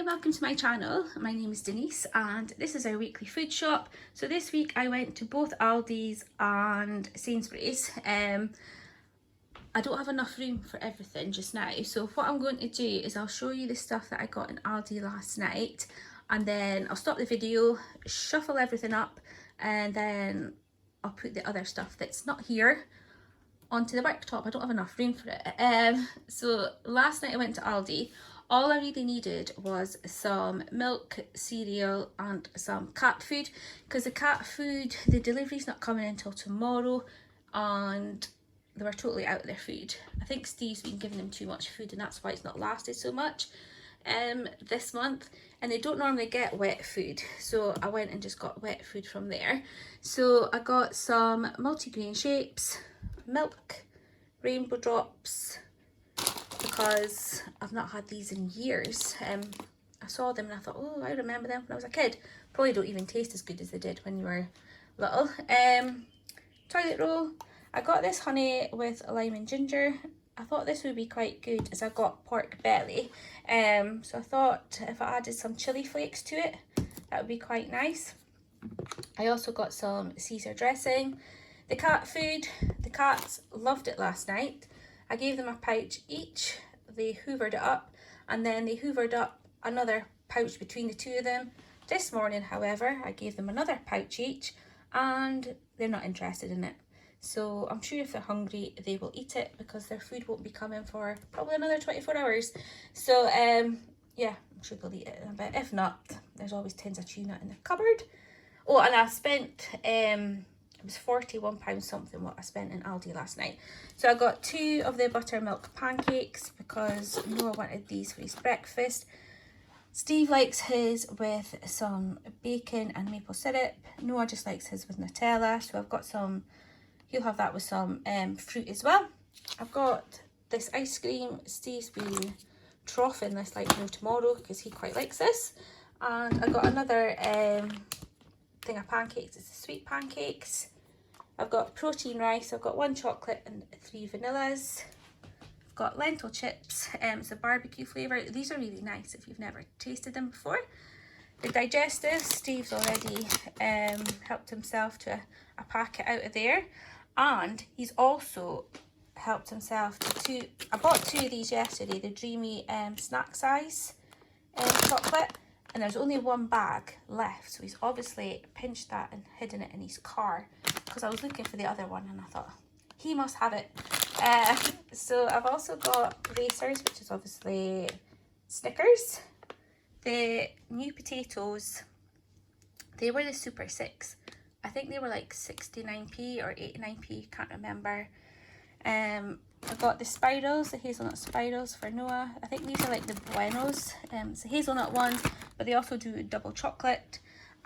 and welcome to my channel. My name is Denise and this is our weekly food shop. So this week I went to both Aldi's and Sainsbury's. I don't have enough room for everything just now, so what I'm going to do is I'll show you the stuff that I got in Aldi last night, and then I'll stop the video, shuffle everything up, and then I'll put the other stuff that's not here onto the worktop. I don't have enough room for it. So last night I went to Aldi. All I really needed was some milk, cereal and some cat food, because the cat food, the delivery's not coming until tomorrow, and they were totally out of their food. I think Steve's been giving them too much food and that's why it's not lasted so much this month, and they don't normally get wet food, so I went and just got wet food from there. So I got some multigrain shapes, milk, rainbow drops, because I've not had these in years. I saw them and I thought, oh, I remember them when I was a kid. Probably don't even taste as good as they did when you were little. Toilet roll. I got this honey with lime and ginger. I thought this would be quite good as I got pork belly. So I thought if I added some chilli flakes to it, that would be quite nice. I also got some Caesar dressing. The cat food, the cats loved it last night. I gave them a pouch each. They hoovered it up, and then they hoovered up another pouch between the two of them. This morning, however, I gave them another pouch each, and they're not interested in it. So I'm sure if they're hungry, they will eat it, because their food won't be coming for probably another 24 hours. So yeah, I'm sure they'll eat it in a bit. If not, there's always tins of tuna in the cupboard. Oh, and I spent it was £41 something what I spent in Aldi last night. So I got 2 of the buttermilk pancakes because Noah wanted these for his breakfast. Steve likes his with some bacon and maple syrup. Noah just likes his with Nutella. So I've got some, he'll have that with some fruit as well. I've got this ice cream. Steve's been troughing this like no tomorrow because he quite likes this. And I got another thing of pancakes. It's the sweet pancakes. I've got protein rice. I've got 1 chocolate and 3 vanillas. I've got lentil chips. It's a barbecue flavour. These are really nice if you've never tasted them before. The digestive, Steve's already helped himself to a packet out of there, and he's also helped himself to 2. I bought 2 of these yesterday, the Dreamy snack size chocolate. And there's only 1 bag left, so he's obviously pinched that and hidden it in his car, because I was looking for the other one and I thought he must have it. So I've also got racers, which is obviously Snickers. The new potatoes, they were the Super 6. I think they were like 69p or 89p, can't remember. I got the spirals, the hazelnut spirals for Noah. I think these are like the Buenos. It's the hazelnut ones, but they also do double chocolate.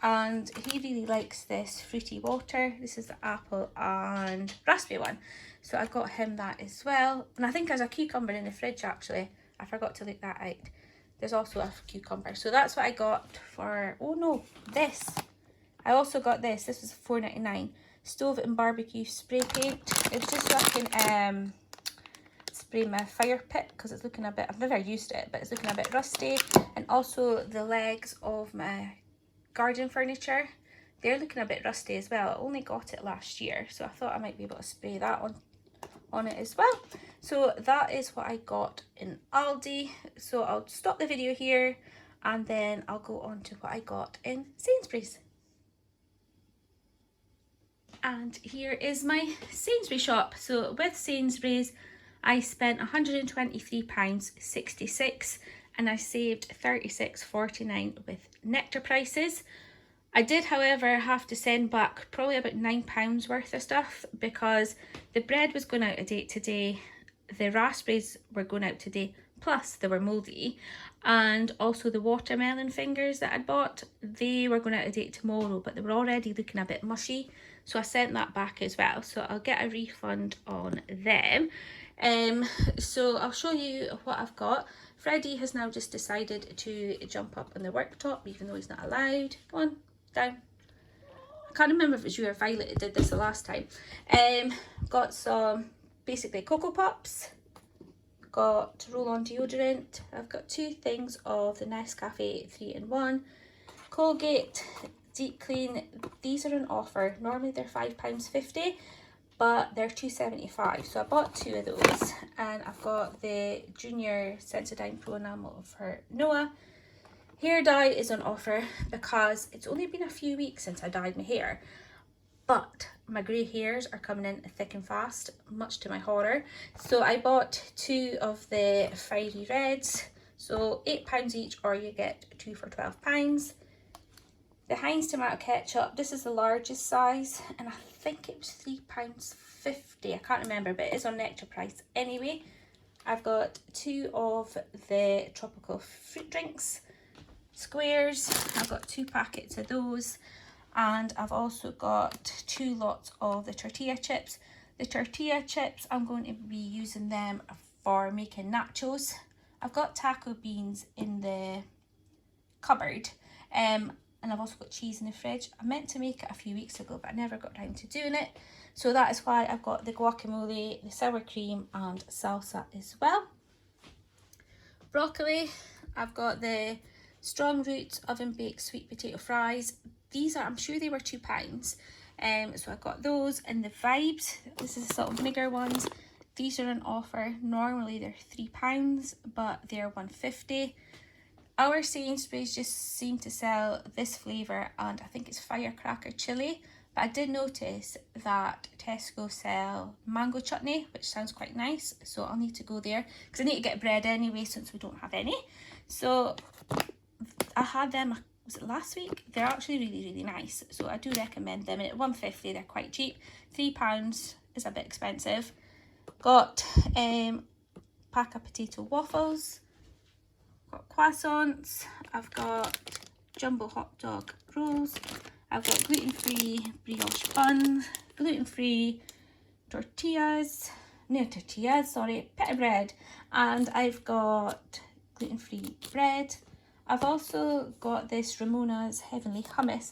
And he really likes this fruity water. This is the apple and raspberry one. So I got him that as well. And I think there's a cucumber in the fridge actually. I forgot to look that out. There's also a cucumber. So that's what I got for, oh no, this. I also got this. This was $4.99. Stove and barbecue spray paint. It was just so I can spray my fire pit, because it's looking a bit, I've never used it, but it's looking a bit rusty. And also the legs of my garden furniture, they're looking a bit rusty as well. I only got it last year, so I thought I might be able to spray that on it as well. So that is what I got in Aldi. So I'll stop the video here and then I'll go on to what I got in Sainsbury's. And here is my Sainsbury's shop. So with Sainsbury's, I spent £123.66 and I saved £36.49 with Nectar prices. I did, however, have to send back probably about £9 worth of stuff, because the bread was going out of date today, the raspberries were going out today, plus they were mouldy, and also the watermelon fingers that I'd bought, they were going out of date tomorrow, but they were already looking a bit mushy, so I sent that back as well. So I'll get a refund on them. So I'll show you what I've got. Freddie has now just decided to jump up on the worktop, even though he's not allowed. Go on, down. I can't remember if it was you or Violet that did this the last time. Got some basically Cocoa Pops, got roll-on deodorant. I've got 2 things of the Nescafe 3-in-1. Colgate Deep Clean. These are on offer. Normally they're £5.50, but they're £2.75. So I bought 2 of those, and I've got the Junior Sensodyne Pro Enamel for Noah. Hair dye is on offer because it's only been a few weeks since I dyed my hair, but my grey hairs are coming in thick and fast, much to my horror. So I bought 2 of the Fiery Reds, so £8 each, or you get 2 for £12. The Heinz tomato ketchup, this is the largest size, and I think it was £3.50, I can't remember, but it is on Nectar price anyway. I've got 2 of the tropical fruit drinks squares. I've got 2 packets of those, and I've also got 2 lots of the tortilla chips. The tortilla chips, I'm going to be using them for making nachos. I've got taco beans in the cupboard, and I've also got cheese in the fridge. I meant to make it a few weeks ago, but I never got around to doing it, so that is why I've got the guacamole, the sour cream and salsa as well. Broccoli, I've got the Strong Roots oven baked sweet potato fries. These are, I'm sure they were £2. So I've got those. And the Vibes, this is the salt and vinegar ones. These are on offer. Normally they're £3, but they're £1.50. Our Sainsbury's just seem to sell this flavour, and I think it's firecracker chili. But I did notice that Tesco sell mango chutney, which sounds quite nice. So I'll need to go there because I need to get bread anyway since we don't have any. So I had them, was it last week? They're actually really nice, so I do recommend them. And at £1.50 they're quite cheap. £3 is a bit expensive. Got pack of potato waffles, got croissants, I've got jumbo hot dog rolls, I've got gluten-free brioche buns, gluten-free pita bread, and I've got gluten-free bread. I've also got this Ramona's Heavenly Hummus.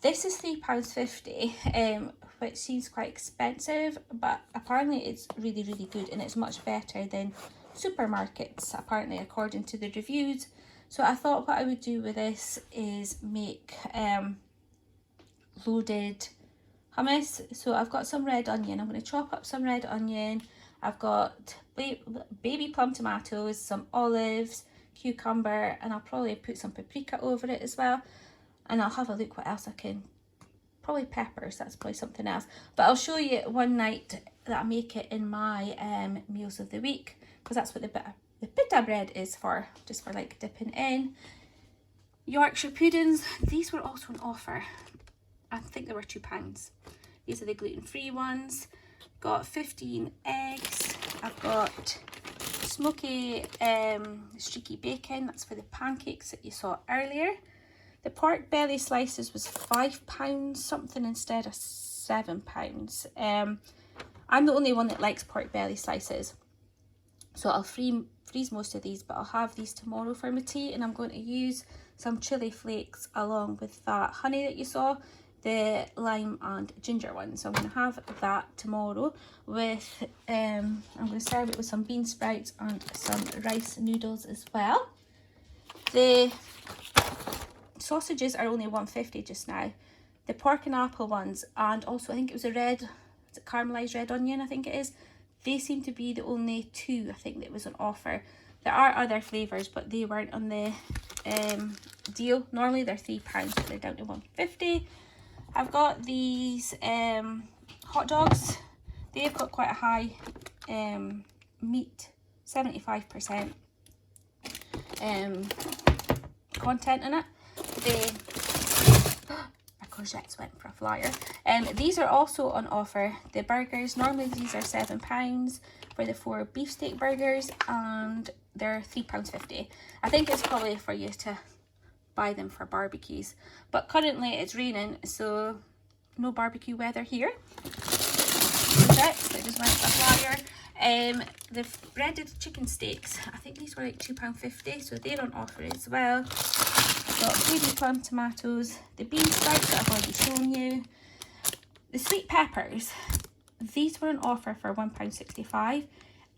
This is £3.50, which seems quite expensive, but apparently it's really good, and it's much better than supermarkets, apparently, according to the reviews. So I thought what I would do with this is make loaded hummus. So I've got some red onion. I'm going to chop up some red onion. I've got baby plum tomatoes, some olives, cucumber, and I'll probably put some paprika over it as well. And I'll have a look what else I can, probably peppers, that's probably something else. But I'll show you one night that I make it in my meals of the week, because that's what the pita bread is for, just for like dipping in. Yorkshire puddings, these were also on offer. I think they were £2. These are the gluten-free ones. Got 15 eggs. I've got smoky streaky bacon, that's for the pancakes that you saw earlier. The pork belly slices was £5 something instead of £7. I'm the only one that likes pork belly slices, so I'll freeze most of these, but I'll have these tomorrow for my tea. And I'm going to use some chili flakes along with that honey that you saw, the lime and ginger one. So I'm going to have that tomorrow with, I'm going to serve it with some bean sprouts and some rice noodles as well. The sausages are only £1.50 just now. The pork and apple ones, and also I think it was a red, is it caramelised red onion, I think it is. They seem to be the only 2 I think that was on offer. There are other flavours, but they weren't on the deal. Normally they're £3, but they're down to £1.50. I've got these hot dogs. They've got quite a high meat, 75% content in it. My courgettes went for a flyer. These are also on offer. The burgers, normally these are £7 for the 4 beefsteak burgers, and they're £3.50. I think it's probably for you to buy them for barbecues, but currently it's raining, so no barbecue weather here. Courgettes that just went for a flyer. The breaded chicken steaks, I think these were like £2.50, so they're on offer as well. I've got baby plum tomatoes, the bean sprouts that I've already shown you. The sweet peppers, these were on offer for £1.65,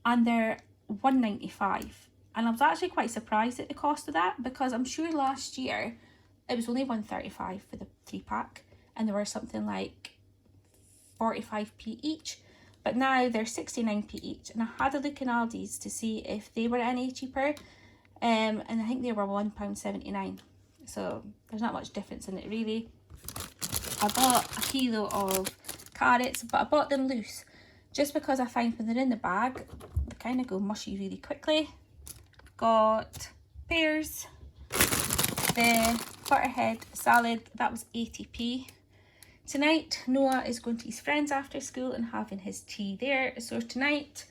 and they're £1.95, and I was actually quite surprised at the cost of that, because I'm sure last year it was only £1.35 for the 3-pack, and there were something like 45p each, but now they're 69p each. And I had a look in Aldi's to see if they were any cheaper, and I think they were £1.79, so there's not much difference in it really. I bought a kilo of carrots, but I bought them loose just because I find when they're in the bag they kind of go mushy really quickly. Got pears, the butterhead salad, that was 80p. Tonight Noah is going to his friends after school and having his tea there, so tonight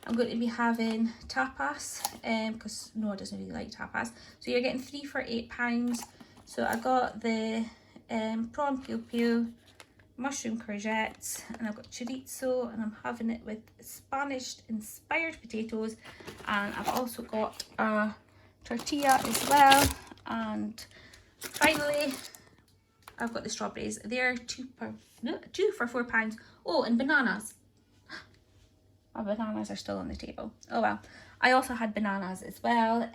I'm going to be having tapas, because Noah doesn't really like tapas. So you're getting 3 for £8. So I got the prawn pew pew, mushroom courgettes, and I've got chorizo, and I'm having it with Spanish inspired potatoes, and I've also got a tortilla as well. And finally I've got the strawberries. They're 2 for £4. Oh, and bananas. My bananas are still on the table. Oh well. I also had bananas as well.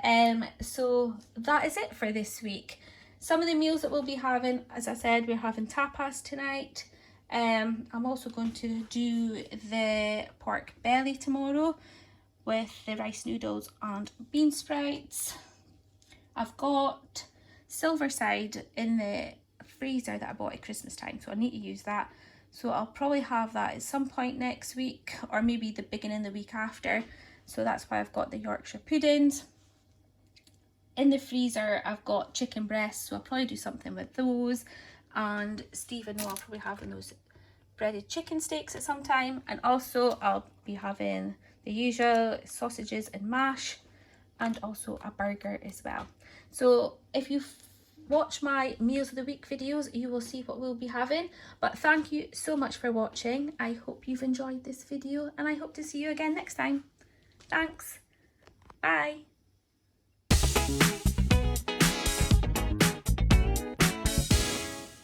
So that is it for this week. Some of the meals that we'll be having, as I said, we're having tapas tonight. I'm also going to do the pork belly tomorrow with the rice noodles and bean sprouts. I've got Silverside in the freezer that I bought at Christmas time, so I need to use that. So I'll probably have that at some point next week, or maybe the beginning of the week after. So that's why I've got the Yorkshire puddings. In the freezer I've got chicken breasts, so I'll probably do something with those. And Steve and Noah will probably having those breaded chicken steaks at some time. And also I'll be having the usual sausages and mash, and also a burger as well. So if you watch my meals of the week videos, you will see what we'll be having. But thank you so much for watching. I hope you've enjoyed this video, and I hope to see you again next time. Thanks. Bye.